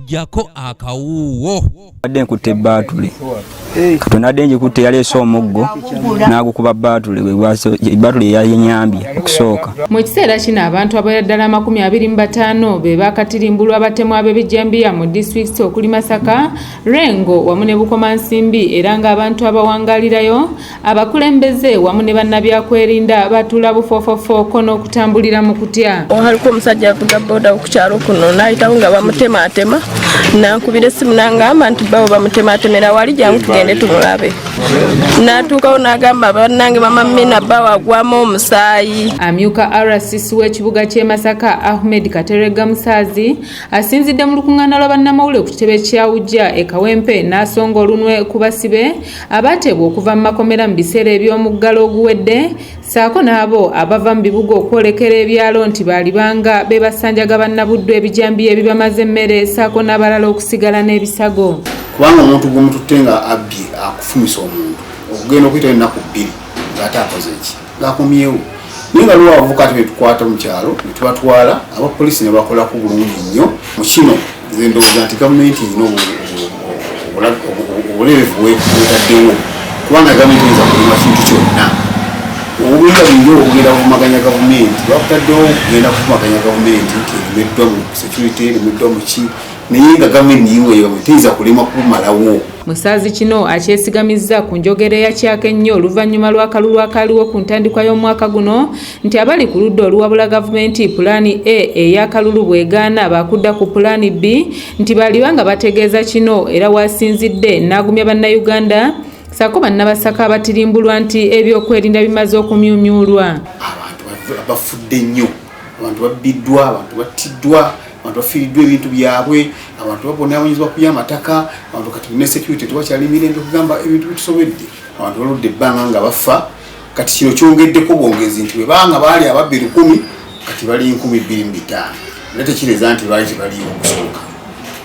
jako akawuwo badde nkutte batuli Katonda denje kutte yaleese omuggo n'agukuba batuli batuli yayenyambye okusooka. Mu kiseera kino abantu abalala ddala 25 be bakatirimbulwa abatemu ab'ebijjambiya mu disitulikiti okuli Masaka, Rengo wamu ne Bukomansimbi era ng'abantu abawangalirayo abakulembeze wamu ne bannabyakwerinda batuula bufoofofoko n'okutambulira mu kutya. Waliko omusajja avuga boda ku kyalo kuno n'ayitawo nga bamutematema nankubira essimu n'angamba nti bawo bamutemaatemera wali jangu tugende tumulabe. N'atuukawo n'agamba bannange mama Mina bawo agwamu omusaayi. Amyuka RCC w'ekibuga ky'e Masaka Ahmed Katerega Musaazi asinzidde mu lukuŋŋaana lw'abannamawulire ku kitebe kyawujja e Kawempe n'asonga olunwe ku basibe abateebwa okuva mu makomera mu biseera eby'omuggalo oguwedde saako n'abo abava mu bibuga okwolekera ebyalo nti baalibanga beebasanjaga bannabuddu ebijambiya ebibamaze emmere saako n'abalala okusigala n'ebisago. Kubanga omuntu gwomututte nga abbye akufumisa omuntu okugenda okuyita ennaku 2 ng'ate akoze ki ng'akomyewo. Naye nga lwo abavukaati be tukwata mu kyalo ne tubatwala abapoliisi ne bakolako bulungi nnyo mu kino. Nze ndowooza nti gavumenti erina obulebevu bwetaddewo kubanga gavumenti eyinza kulima kintu kyonna. Obubinga bingi okugenda kuvumaganya gavumenti bakutaddewo okugenda kuvumaganya gavumenti nti erimeddwa mu security erimeddwa mu ki naye nga gavumenti niyiweeyo teyinza kulema kumalawo. Musaazi kino akyesigamizza ku njogera eyakyaka ennyo oluvannyuma lw'akalulu akaliwo ku ntandikwa y'omwaka guno nti abali ku ludda oluwabula gavumenti pulaani A ey'akalulu bwegaana bakudda ku pulaani B nti balibanga bategeeza kino era wasinzidde n'agumya bannayuganda saako bannabasaka abatirimbulwa nti ebyokwerinda bimaze okumyumyulwa. Abantu bafudde nnyo, abantu babbiddwa, abantu battiddwa, abantu bafiiriddwa ebintu byabwe, abantu babonaabonyezebwa ku by'amataka, abantu kati ne security tewakyali mirembe okugamba ebintu bitusobedde. Abantu baludde ebbanga nga bafa, kati kino kyongeddeko bwongezi nti bwebanga baali ababbi 1000 kati bali 25,000. Era tekireza nti baali tebaliiwo okusooka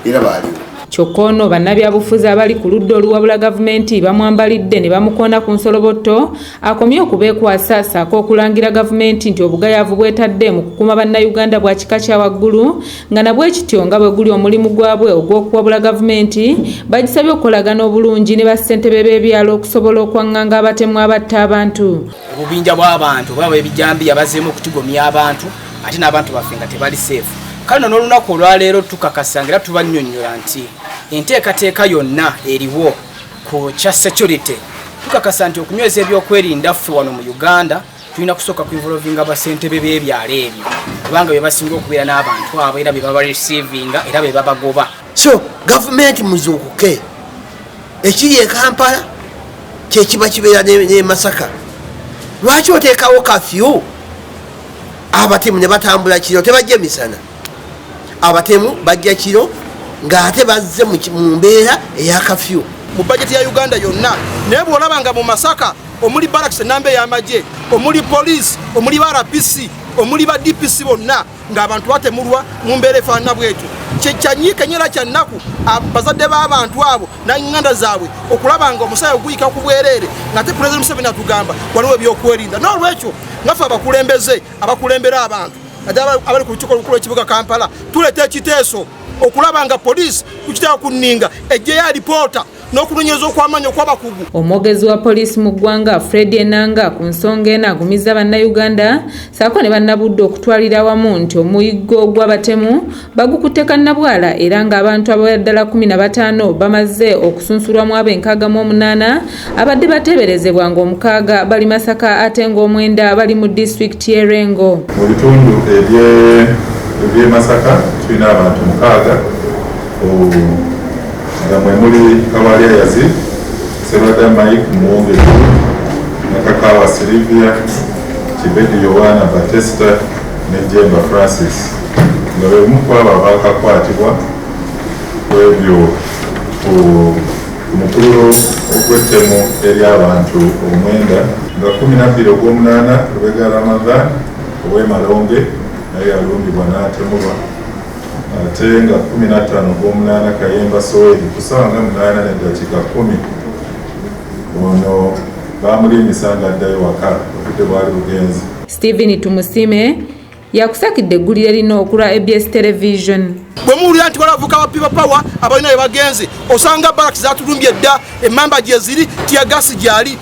era baaliwo. Kyokka ono bannabyabufuzi abali ku ludda oluwabula gavumenti bamwambalidde ne bamukoona ku nsolobotto akomye okubeekwasa saako okulangira gavumenti nti obugayaavu bwetadde mu kukuuma bannayuganda bwa kika kya waggulu nga nabwe kityo nga bwe guli omulimu gwabwe ogw'okuwabula gavumenti bagisabye okukolagana obulungi ne bassentebe b'ebyalo okusobola okwaŋŋanga abatemu abatta abantu. Obubinja bw'abantu baba ebijambiya bazeemu okutigomya abantu ate n'abantu baffe nga tebali seefu. Kale n'olunaku olwaleero tukakasa era tubannyonnyola nti enteekateeka yonna eriwo ku kya security tukakasa nti okunyweza ebyokwerinda ffe wano mu Uganda tulina kusooka kuinvolvinga basentebe b'ebyalo ebyo kubanga bye basinga okubeera n'abantu abo era be baba receivinga era be babagoba. So gavumenti muzuukuke ekiri e Kampala kyekiba kibeera ne Masaka. Lwaki oteekawo kafyu abatemu ne batambula kiro tebajja misana? Abatemu bajja kiro ng'ate bazze mu mbeera eya kafyu. Mu bajeti ya Uganda yonna naye bw'olabanga mu Masaka omuli barracks enamba ey'amagye omuli police omuli RPC omuli ba DPC bonna ng'abantu batemulwa mu mbeera efaanana bwetyo. Kyekyanyiike nyera kya nnaku bazadde b'abantu abo n'enganda zaabwe okulabanga omusaayi oguyika ku bwereere ng'ate Pulezidenti Museveni atugamba waliwo ebyokwerinda. N'olwekyo ngaffe abakulembeze abakulembera abantu abali ku lukiiko olukulu ekibuga Kampala tuleeta ekiteeso okulabanga poliisi kukiteeka kunninga ejjeyo alipoota n'okunoonyereza okw'amaanyi okw'abakugu. Omwogezi wa poliisi mu ggwanga Fred Enanga ku nsonga eno agumiza bannayuganda saako ne bannabudde okutwalira awamu nti omuyiggo gw'abatemu bagukutte kannabwala era ng'abantu abawera ddala 15 bamaze okusunsulwamu ab'enkaaga mu 8 abadde bateeberezebwa ng'omukaaga bali Masaka ate ng'omwenda bali mu disitulikiti y'e Rengo. Mu bitundu eby'e Masaka tulina abantu 6 nga mwe muli Kawalia Yazid, Sebada Mike Muwonge, Nakakawa Silvia, Kibedi Yohana Batista ne Jemba Francis. Nga bwe bumu ku abo abakakwatibwa ku ebyo omukululo ogw'ettemu eri abantu 9 nga 12 ogw'omunaana Lubega Ramadhan ow'e Malonge naye yalumbibwa n'atemulwa. Ate nga 15 ogw'omunaana Kayemba Soweeri ku ssaawa nga 8:10 ono bamulimisa ng'addayo waka obudde bwali bugenzi. Stephen Tumusime yakusakidde eggulire lino okulwa ABS Television. bwe muwulira nti walavuka ba People Power abalina we bagenze osanga barracks zatulumbye dda emmamba gye ziri tiyagasi gyali